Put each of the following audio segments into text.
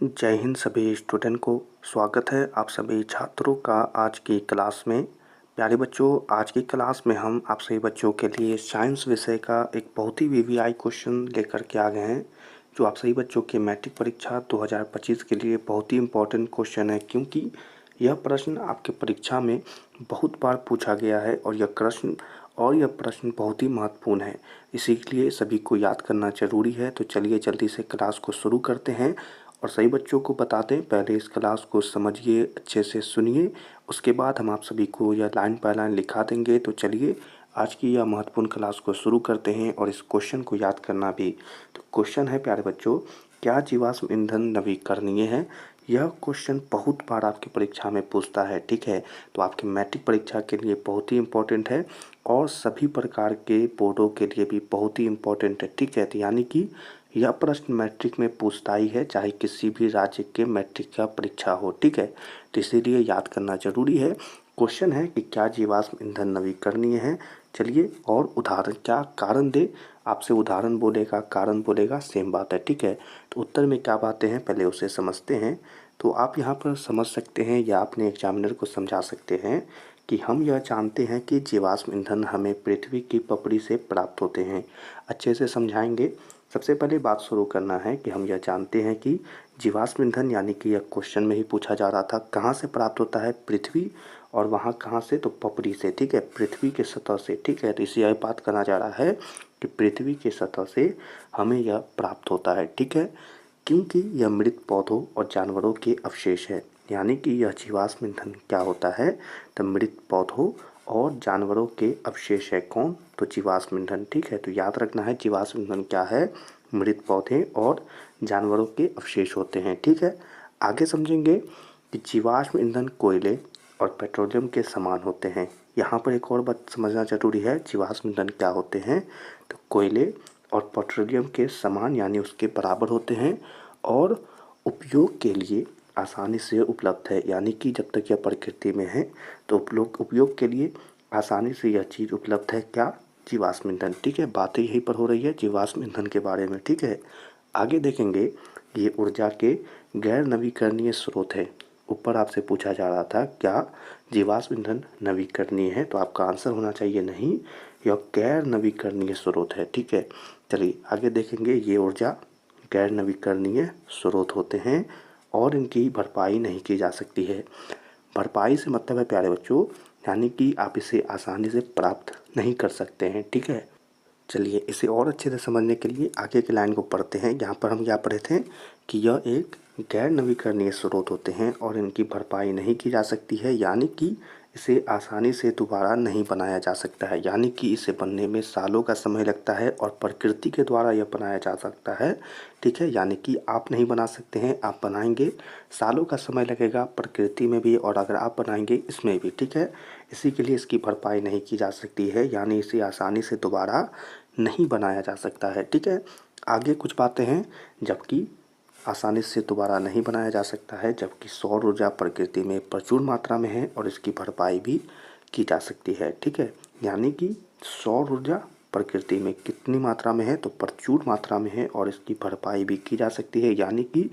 जय हिंद सभी स्टूडेंट को स्वागत है आप सभी छात्रों का आज की क्लास में। प्यारे बच्चों, आज की क्लास में हम आप सभी बच्चों के लिए साइंस विषय का एक बहुत ही वीवीआई क्वेश्चन लेकर के आ गए हैं, जो आप सभी बच्चों के मैट्रिक परीक्षा 2025 के लिए बहुत ही इम्पोर्टेंट क्वेश्चन है, क्योंकि यह प्रश्न आपके परीक्षा में बहुत बार पूछा गया है और यह प्रश्न बहुत ही महत्वपूर्ण है। इसीलिए सभी को याद करना ज़रूरी है। तो चलिए जल्दी से क्लास को शुरू करते हैं और सभी बच्चों को बताते हैं। पहले इस क्लास को समझिए, अच्छे से सुनिए, उसके बाद हम आप सभी को यह लाइन बाय लाइन लिखा देंगे। तो चलिए आज की यह महत्वपूर्ण क्लास को शुरू करते हैं और इस क्वेश्चन को याद करना भी। तो क्वेश्चन है प्यारे बच्चों, क्या जीवाश्म ईंधन नवीकरणीय है? यह क्वेश्चन बहुत बार आपकी परीक्षा में पूछता है, ठीक है। तो आपकी मैट्रिक परीक्षा के लिए बहुत ही इम्पोर्टेंट है और सभी प्रकार के बोर्डों के लिए भी बहुत ही इम्पोर्टेंट है, ठीक है। तो यानी कि यह प्रश्न मैट्रिक में पूछता ही है, चाहे किसी भी राज्य के मैट्रिक का परीक्षा हो, ठीक है। तो इसीलिए याद करना जरूरी है। क्वेश्चन है कि क्या जीवाश्म ईंधन नवीकरणीय है? चलिए, और उदाहरण क्या कारण दे, आपसे उदाहरण बोलेगा, कारण बोलेगा, सेम बात है, ठीक है। तो उत्तर में क्या बातें हैं पहले उसे समझते हैं। तो आप यहाँ पर समझ सकते हैं या अपने एग्जामिनर को समझा सकते हैं कि हम यह जानते हैं कि जीवाश्म ईंधन हमें पृथ्वी की पपड़ी से प्राप्त होते हैं। अच्छे से समझाएंगे। सबसे पहले बात शुरू करना है कि हम यह जानते हैं कि जीवाश्म ईंधन, यानी कि यह क्वेश्चन में ही पूछा जा रहा था, कहाँ से प्राप्त होता है? पृथ्वी। और वहाँ कहाँ से? तो पपड़ी से, ठीक है, पृथ्वी के सतह से, ठीक है। तो इसे यह बात करना जा रहा है कि पृथ्वी के सतह से हमें यह प्राप्त होता है, ठीक है, क्योंकि यह मृत पौधों और जानवरों के अवशेष है। यानी कि यह जीवाश्म ईंधन क्या होता है? तो मृत पौधों और जानवरों के अवशेष है। कौन? तो जीवाश्म ईंधन, ठीक है। तो याद रखना है जीवाश्म ईंधन क्या है? मृत पौधे और जानवरों के अवशेष होते हैं, ठीक है। आगे समझेंगे कि जीवाश्म ईंधन कोयले और पेट्रोलियम के समान होते हैं। यहाँ पर एक और बात समझना जरूरी है, जीवाश्म ईंधन क्या होते हैं? तो कोयले और पेट्रोलियम के समान यानी उसके बराबर होते हैं और उपयोग के लिए आसानी से उपलब्ध है। यानी कि जब तक यह प्रकृति में है तो उपयोग के लिए आसानी से यह चीज़ उपलब्ध है। क्या? जीवाश्म ईंधन, ठीक है। बातें यहीं पर हो रही है जीवाश्म ईंधन के बारे में, ठीक है। आगे देखेंगे, ये ऊर्जा के गैर नवीकरणीय स्रोत है। ऊपर आपसे पूछा जा रहा था क्या जीवाश्म ईंधन नवीकरणीय है, तो आपका आंसर होना चाहिए नहीं, यह गैर नवीकरणीय स्रोत है, ठीक है। चलिए आगे देखेंगे, ये ऊर्जा गैर नवीकरणीय स्रोत होते हैं और इनकी भरपाई नहीं की जा सकती है। भरपाई से मतलब है प्यारे बच्चों, यानी कि आप इसे आसानी से प्राप्त नहीं कर सकते हैं, ठीक है। चलिए इसे और अच्छे से समझने के लिए आगे की लाइन को पढ़ते हैं। यहाँ पर हम क्या पढ़े थे कि यह एक गैर नवीकरणीय स्रोत होते हैं और इनकी भरपाई नहीं की जा सकती है, यानी कि इसे आसानी से दोबारा नहीं बनाया जा सकता है। यानी कि इसे बनने में सालों का समय लगता है और प्रकृति के द्वारा यह बनाया जा सकता है, ठीक है। यानी कि आप नहीं बना सकते हैं, आप बनाएंगे, सालों का समय लगेगा प्रकृति में भी और अगर आप बनाएंगे इसमें भी, ठीक है। इसी के लिए इसकी भरपाई नहीं की जा सकती है, यानी इसे आसानी से दोबारा नहीं बनाया जा सकता है, ठीक है। आगे कुछ बातें हैं, जबकि आसानी से दोबारा नहीं बनाया जा सकता है, जबकि सौर ऊर्जा प्रकृति में प्रचुर मात्रा में है और इसकी भरपाई भी की जा सकती है, ठीक है। यानी कि सौर ऊर्जा प्रकृति में कितनी मात्रा में है? तो प्रचुर मात्रा में है और इसकी भरपाई भी की जा सकती है, यानी कि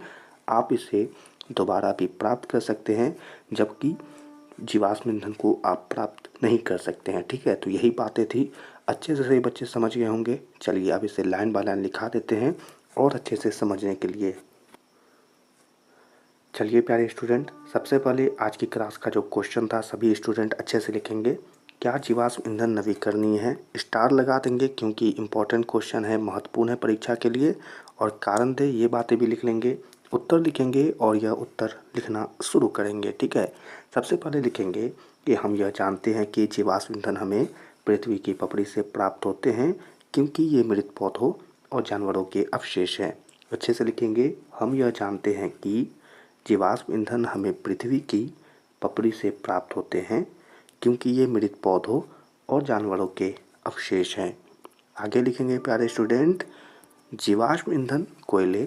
आप इसे दोबारा भी प्राप्त कर सकते हैं, जबकि जीवाश्म ईंधन को आप प्राप्त नहीं कर सकते हैं, ठीक है। तो यही बातें थी, अच्छे से सही बच्चे समझ गए होंगे। चलिए अब इसे लाइन बाय लाइन लिखा देते हैं और अच्छे से समझने के लिए। चलिए प्यारे स्टूडेंट, सबसे पहले आज की क्लास का जो क्वेश्चन था सभी स्टूडेंट अच्छे से लिखेंगे, क्या जीवाश्म ईंधन नवीकरणीय है? स्टार लगा देंगे क्योंकि इम्पोर्टेंट क्वेश्चन है, महत्वपूर्ण है परीक्षा के लिए। और कारण दे, ये बातें भी लिख लेंगे, उत्तर लिखेंगे और यह उत्तर लिखना शुरू करेंगे, ठीक है। सबसे पहले लिखेंगे कि हम यह जानते हैं कि जीवाश्म ईंधन हमें पृथ्वी की पपड़ी से प्राप्त होते हैं, क्योंकि ये मृत पौधों और जानवरों के अवशेष हैं। अच्छे से लिखेंगे, हम यह जानते हैं कि जीवाश्म ईंधन हमें पृथ्वी की पपड़ी से प्राप्त होते हैं, क्योंकि ये मृत पौधों और जानवरों के अवशेष हैं। आगे लिखेंगे प्यारे स्टूडेंट, जीवाश्म ईंधन कोयले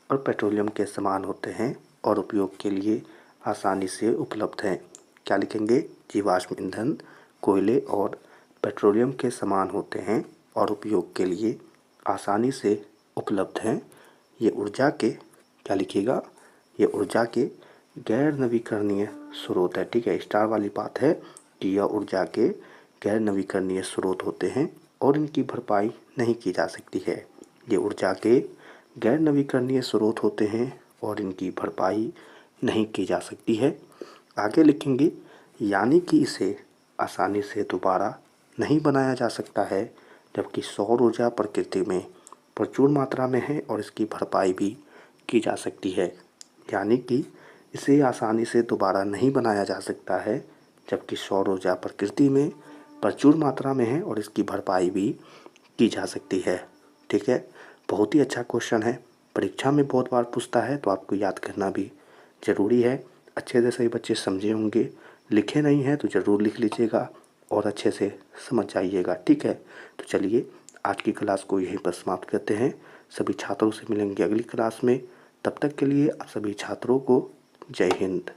और पेट्रोलियम के समान होते हैं और उपयोग के लिए आसानी से उपलब्ध हैं। क्या लिखेंगे? जीवाश्म ईंधन कोयले और पेट्रोलियम के समान होते हैं और उपयोग के लिए आसानी से उपलब्ध हैं। ये ऊर्जा के, क्या लिखिएगा? ये ऊर्जा के गैर नवीकरणीय स्रोत है। ठीक है, स्टार वाली बात है कि यह ऊर्जा के गैर नवीकरणीय स्रोत होते हैं और इनकी भरपाई नहीं की जा सकती है। ये ऊर्जा के गैर नवीकरणीय स्रोत होते हैं और इनकी भरपाई नहीं की जा सकती है। आगे लिखेंगे, यानी कि इसे आसानी से दोबारा नहीं बनाया जा सकता है, जबकि सौर ऊर्जा प्रकृति में प्रचुर मात्रा में है और इसकी भरपाई भी की जा सकती है। यानी कि इसे आसानी से दोबारा नहीं बनाया जा सकता है, जबकि सौर ऊर्जा प्रकृति में प्रचुर मात्रा में है और इसकी भरपाई भी की जा सकती है। ठीक है, बहुत ही अच्छा क्वेश्चन है, परीक्षा में बहुत बार पूछता है, तो आपको याद करना भी ज़रूरी है। अच्छे से सभी बच्चे समझे होंगे, लिखे नहीं हैं तो ज़रूर लिख लीजिएगा और अच्छे से समझ जाइएगा। ठीक है, तो चलिए आज की क्लास को यहीं पर समाप्त करते हैं। सभी छात्रों से मिलेंगे अगली क्लास में। तब तक के लिए आप सभी छात्रों को जय हिंद।